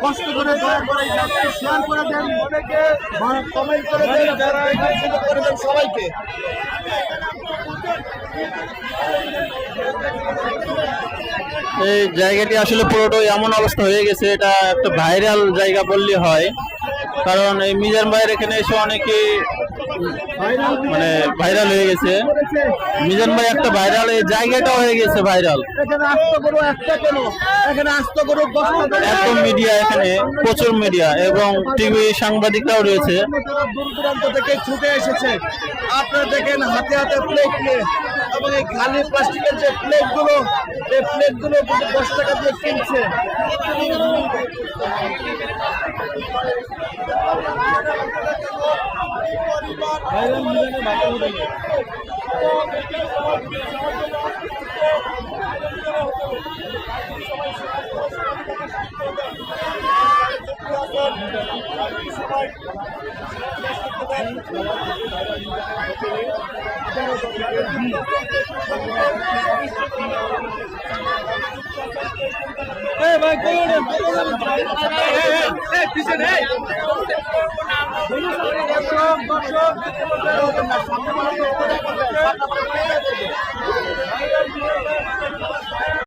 কষ্ট করে দয়া করে শেয়ার করে দেন, কমেন্ট করে দেন, সবাইকে। এই জায়গাটি আসলে পুরোটাই এমন অবস্থা হয়ে গেছে, এটা একটা ভাইরাল জায়গা বললে হয়, কারণ এই মিজান ভাইয়ের এখানে এসে অনেকে মানে ভাইরাল হয়ে গেছে। মিজান ভাই একটা ভাইরাল, এই জায়গাটা হয়ে গেছে ভাইরাল। এত মিডিয়া এখানে, প্রচুর মিডিয়া এবং টিভি সাংবাদিকরাও রয়েছে। দূর দূরান্ত থেকে ছুটে এসেছে। আপনারা দেখেন হাতে হাতে প্লেট নিয়ে, এবং এই খালি প্লাস্টিকের যে প্লেটগুলো, এই প্লেটগুলো 10 টাকা দিয়ে কিনছে।